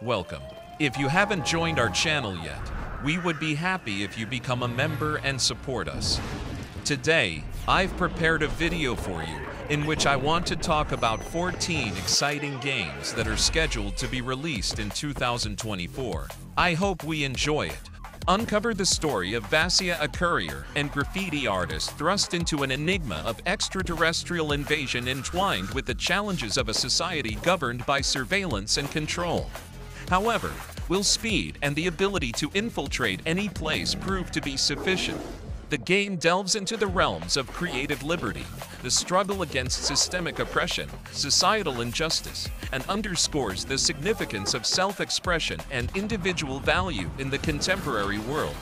Welcome. If you haven't joined our channel yet, we would be happy if you become a member and support us. Today, I've prepared a video for you in which I want to talk about 14 exciting games that are scheduled to be released in 2024. I hope we enjoy it. Uncover the story of Vasya, a courier and graffiti artist thrust into an enigma of extraterrestrial invasion entwined with the challenges of a society governed by surveillance and control. However, will speed and the ability to infiltrate any place prove to be sufficient? The game delves into the realms of creative liberty, the struggle against systemic oppression, societal injustice, and underscores the significance of self-expression and individual value in the contemporary world.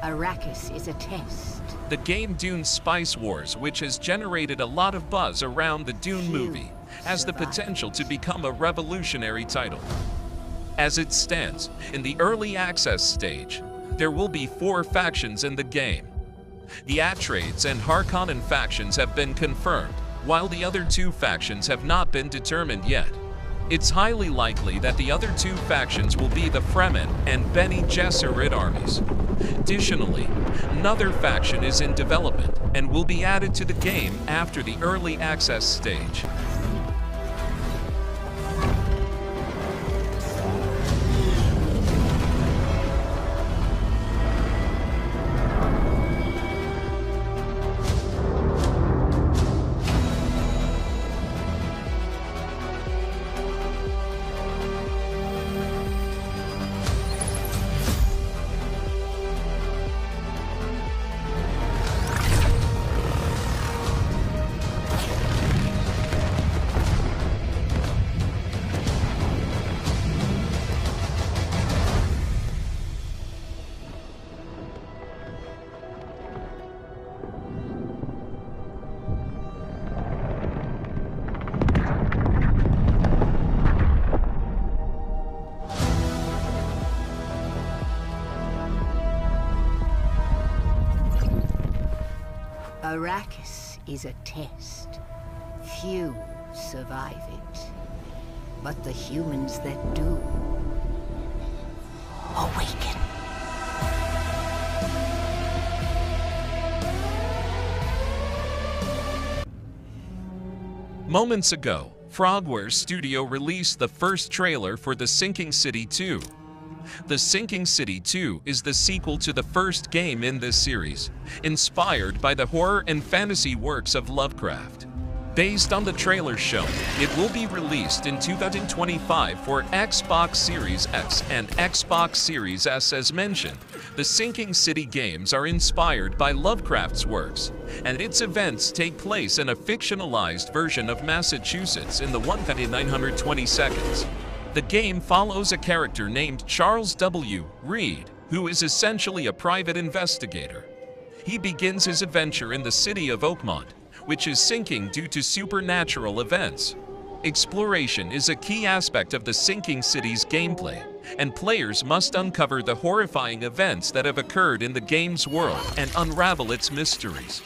Arrakis is a test. The game Dune Spice Wars, which has generated a lot of buzz around the Dune movie, has the potential to become a revolutionary title. As it stands, in the early access stage, there will be 4 factions in the game. The Atreides and Harkonnen factions have been confirmed, while the other 2 factions have not been determined yet. It's highly likely that the other 2 factions will be the Fremen and Bene Gesserit armies. Additionally, another faction is in development and will be added to the game after the early access stage. Arrakis is a test. Few survive it. But the humans that do awaken. Moments ago, Frogware Studio released the first trailer for The Sinking City 2. The Sinking City 2 is the sequel to the first game in this series, inspired by the horror and fantasy works of Lovecraft. Based on the trailer shown, it will be released in 2025 for Xbox Series X and Xbox Series S as mentioned. The Sinking City games are inspired by Lovecraft's works, and its events take place in a fictionalized version of Massachusetts in the 1920 seconds. The game follows a character named Charles W. Reed, who is essentially a private investigator. He begins his adventure in the city of Oakmont, which is sinking due to supernatural events. Exploration is a key aspect of the Sinking City's gameplay, and players must uncover the horrifying events that have occurred in the game's world and unravel its mysteries.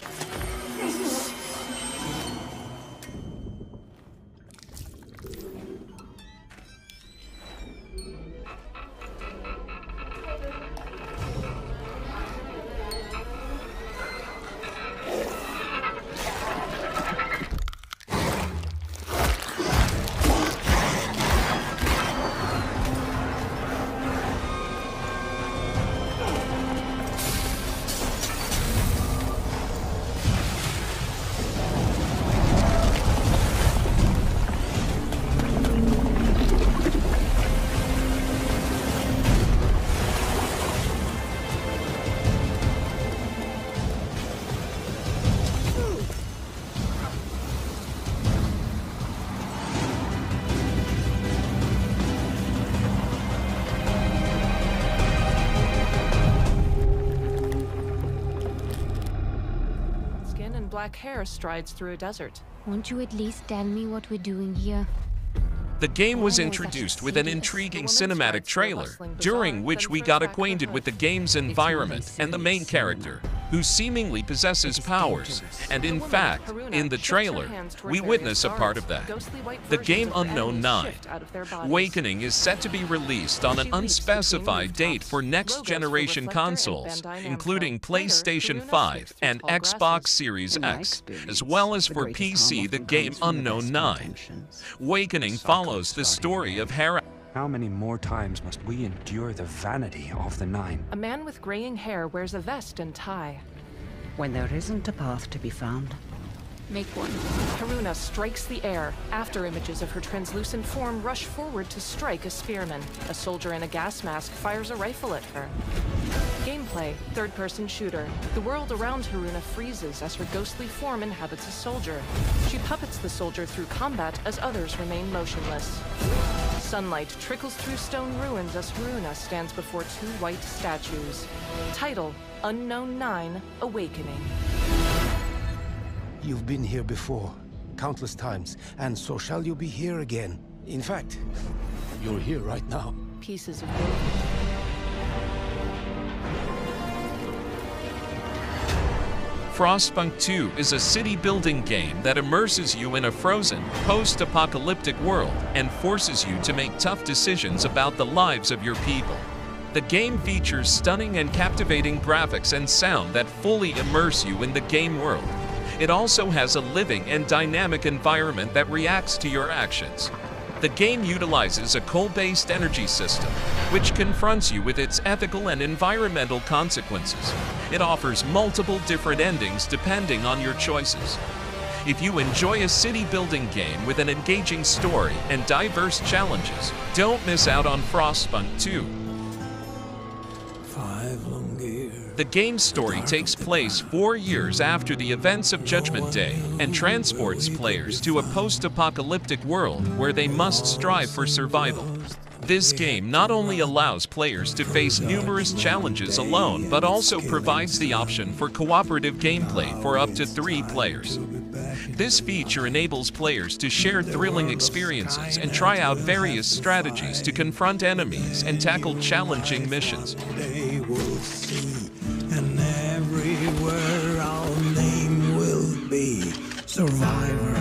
black hair strides through a desert. Won't you at least tell me what we're doing here? The game was introduced with an intriguing cinematic trailer, during which we got acquainted with the game's environment and the main character, who seemingly possesses powers, and in fact, in the trailer, we witness a part of that. The game Unknown 9 Awakening is set to be released on an unspecified date for next-generation consoles, including PlayStation 5 and Xbox Series X, as well as for PC. The game Unknown 9 Awakening follows the story of Hera. How many more times must we endure the vanity of the Nine? A man with graying hair wears a vest and tie. When there isn't a path to be found, make one. Haruna strikes the air. After images of her translucent form rush forward to strike a spearman. A soldier in a gas mask fires a rifle at her. Gameplay, third-person shooter. The world around Haruna freezes as her ghostly form inhabits a soldier. She puppets the soldier through combat as others remain motionless. Sunlight trickles through stone ruins as Haruna stands before two white statues. Title, Unknown 9 Awakening. You've been here before, countless times, and so shall you be here again. In fact, you're here right now. Pieces of gold. Frostpunk 2 is a city-building game that immerses you in a frozen, post-apocalyptic world and forces you to make tough decisions about the lives of your people. The game features stunning and captivating graphics and sound that fully immerse you in the game world. It also has a living and dynamic environment that reacts to your actions. The game utilizes a coal-based energy system, which confronts you with its ethical and environmental consequences. It offers multiple different endings depending on your choices. If you enjoy a city-building game with an engaging story and diverse challenges, don't miss out on Frostpunk 2. The game's story takes place 4 years after the events of Judgment Day and transports players to a post-apocalyptic world where they must strive for survival. This game not only allows players to face numerous challenges alone, but also provides the option for cooperative gameplay for up to 3 players. This feature enables players to share thrilling experiences and try out various strategies to confront enemies and tackle challenging missions. And everywhere our name will be survivors.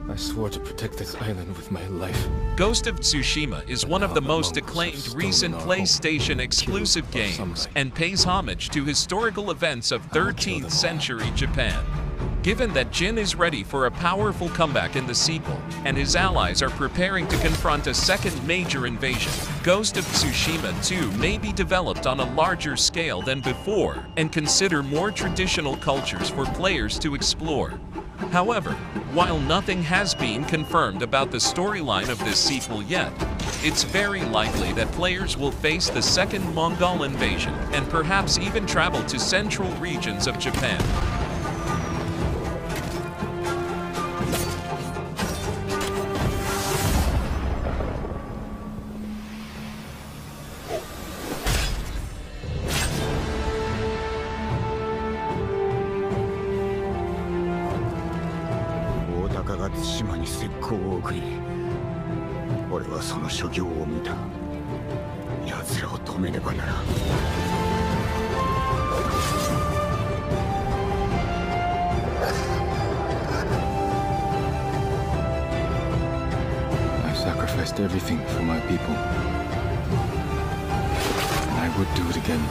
I swore to protect this island with my life. Ghost of Tsushima is one of the most acclaimed recent PlayStation exclusive games and pays homage to historical events of 13th century Japan. Given that Jin is ready for a powerful comeback in the sequel, and his allies are preparing to confront a second major invasion, Ghost of Tsushima 2 may be developed on a larger scale than before and consider more traditional cultures for players to explore. However, while nothing has been confirmed about the storyline of this sequel yet, it's very likely that players will face the second Mongol invasion and perhaps even travel to central regions of Japan. I sacrificed everything for my people. And I would do it again.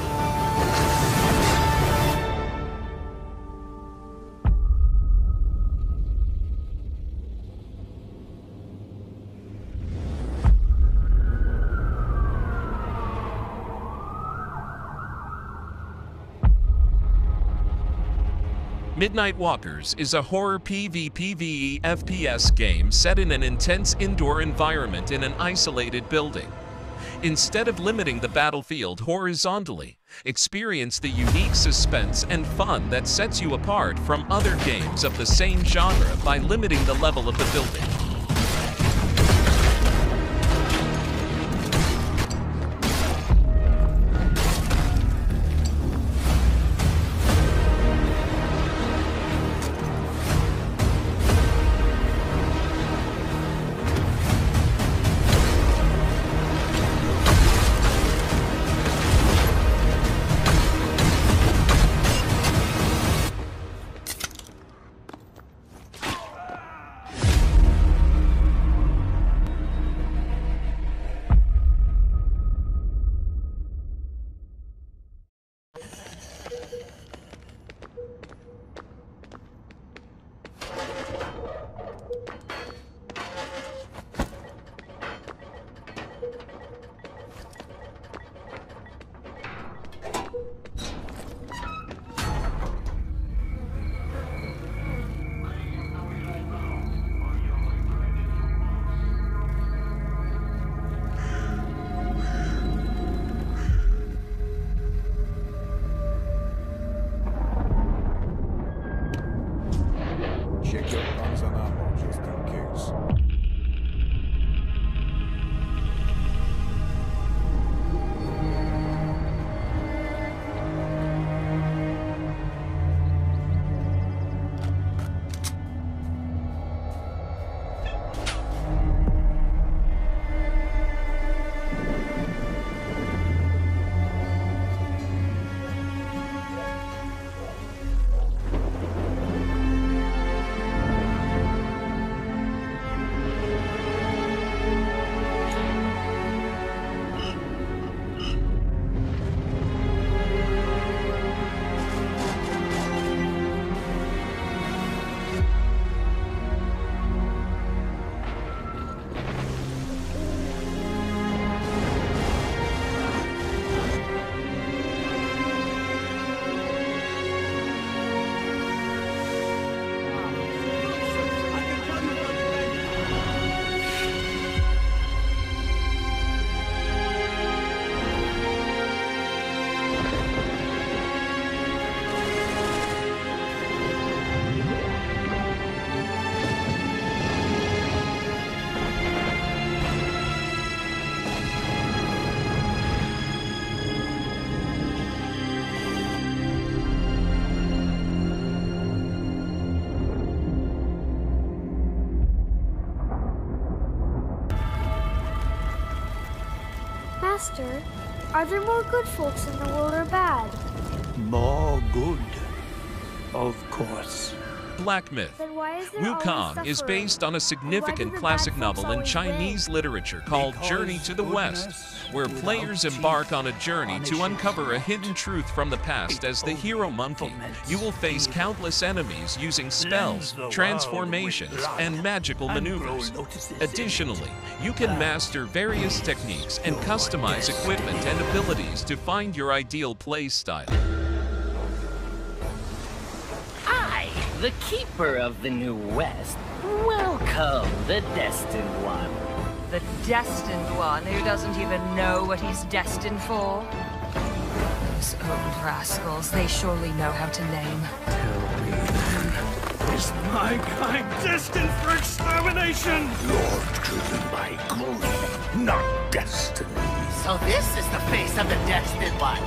Midnight Walkers is a horror PvPvE FPS game set in an intense indoor environment in an isolated building. Instead of limiting the battlefield horizontally, experience the unique suspense and fun that sets you apart from other games of the same genre by limiting the level of the building. Master, are there more good folks in the world or bad? More good, of course. Black Myth. Then why is there always Wukong is suffering? based on a significant the classic bad folks novel in always Chinese literature called Because Journey to the West, where without players teeth embark on a journey to punishes uncover a hidden truth from the past. As the hero monkey, you will face countless enemies using spells, transformations, and magical maneuvers. Additionally, you can master various techniques and customize equipment and abilities to find your ideal play style. The Keeper of the New West. Welcome, the Destined One. The Destined One who doesn't even know what he's destined for? Those old rascals, they surely know how to name. Tell me then, is my kind destined for extermination? You're driven by greed, not destiny. So this is the face of the Destined One.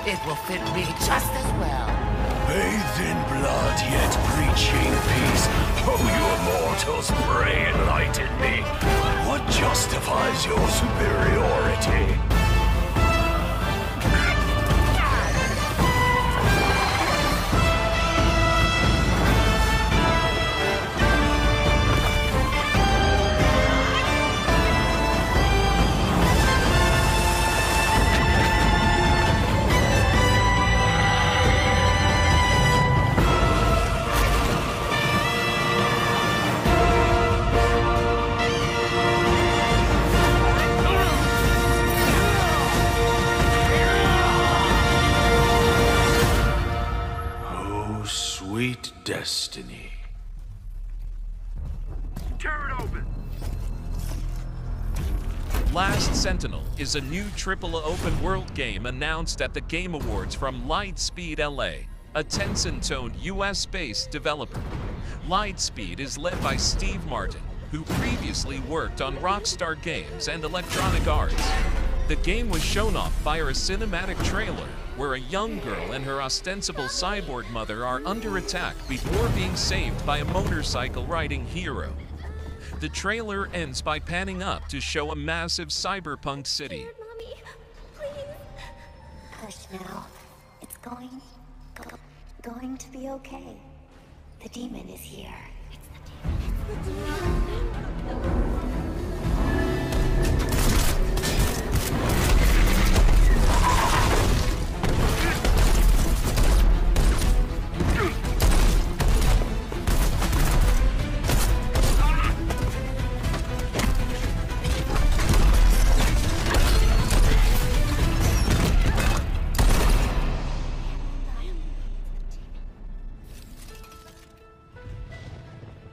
It will fit me just as well. Bathed in blood, yet preaching peace. Oh, you mortals, pray enlighten me. What justifies your superiority? Sweet destiny. Tear it open! Last Sentinel is a new triple open world game announced at the Game Awards from Lightspeed LA, a Tencent-owned US-based developer. Lightspeed is led by Steve Martin, who previously worked on Rockstar Games and Electronic Arts. The game was shown off via a cinematic trailer where a young girl and her ostensible cyborg mother are under attack before being saved by a motorcycle-riding hero. The trailer ends by panning up to show a massive cyberpunk city. Mommy, please. Hush now. It's going to be okay. The demon is here. It's the demon.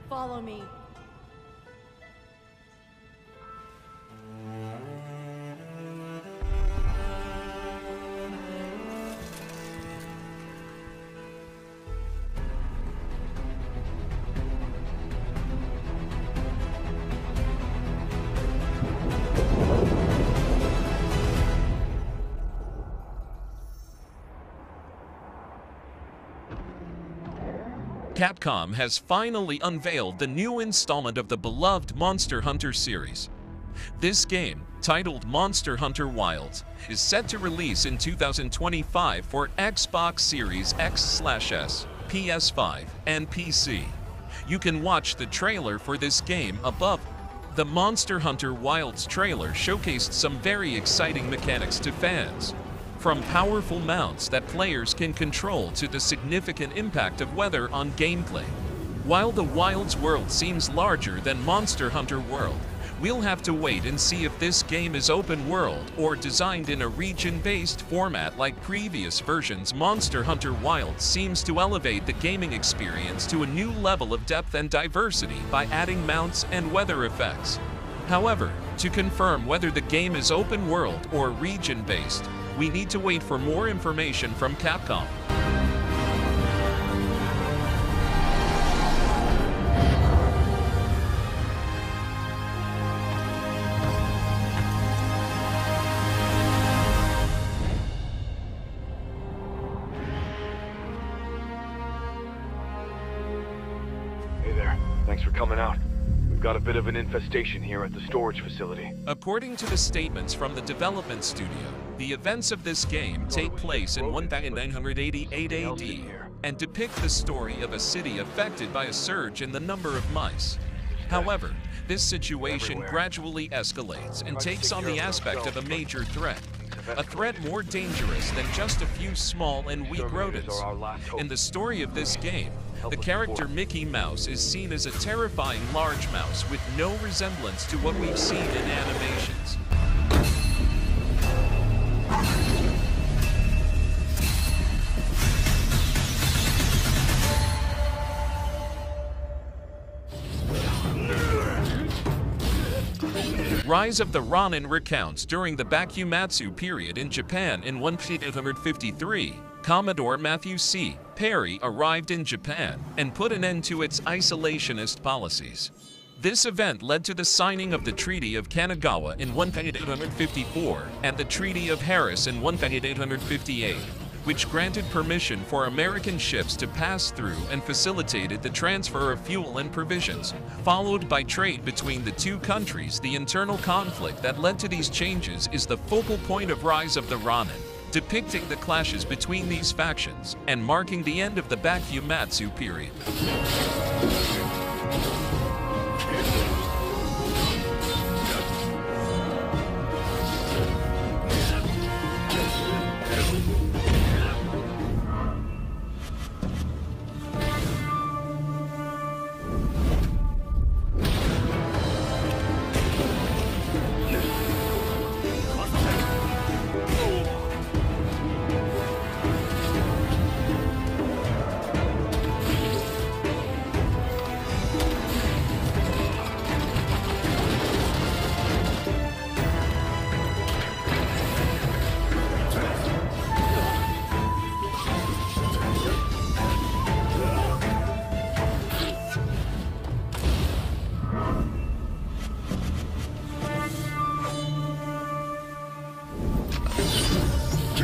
Follow me. Capcom has finally unveiled the new installment of the beloved Monster Hunter series. This game, titled Monster Hunter Wilds, is set to release in 2025 for Xbox Series X/S, PS5, and PC. You can watch the trailer for this game above. The Monster Hunter Wilds trailer showcased some very exciting mechanics to fans. From powerful mounts that players can control to the significant impact of weather on gameplay. While the Wilds world seems larger than Monster Hunter World, we'll have to wait and see if this game is open world or designed in a region-based format like previous versions. Monster Hunter Wilds seems to elevate the gaming experience to a new level of depth and diversity by adding mounts and weather effects. However, to confirm whether the game is open world or region-based, we need to wait for more information from Capcom. Hey there. Thanks for coming out. We We've got a bit of an infestation here at the storage facility. According to the statements from the development studio, the events of this game take place in 1988 AD and depict the story of a city affected by a surge in the number of mice. However, this situation gradually escalates and takes on the aspect of a major threat. A threat more dangerous than just a few small and weak rodents. In the story of this game, the character Mickey Mouse is seen as a terrifying large mouse with no resemblance to what we've seen in animations. Rise of the Ronin recounts during the Bakumatsu period in Japan in 1853, Commodore Matthew C. Perry arrived in Japan and put an end to its isolationist policies. This event led to the signing of the Treaty of Kanagawa in 1854 and the Treaty of Harris in 1858, which granted permission for American ships to pass through and facilitated the transfer of fuel and provisions, followed by trade between the two countries. The internal conflict that led to these changes is the focal point of Rise of the Ronin, depicting the clashes between these factions and marking the end of the Bakumatsu period.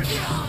Yeah!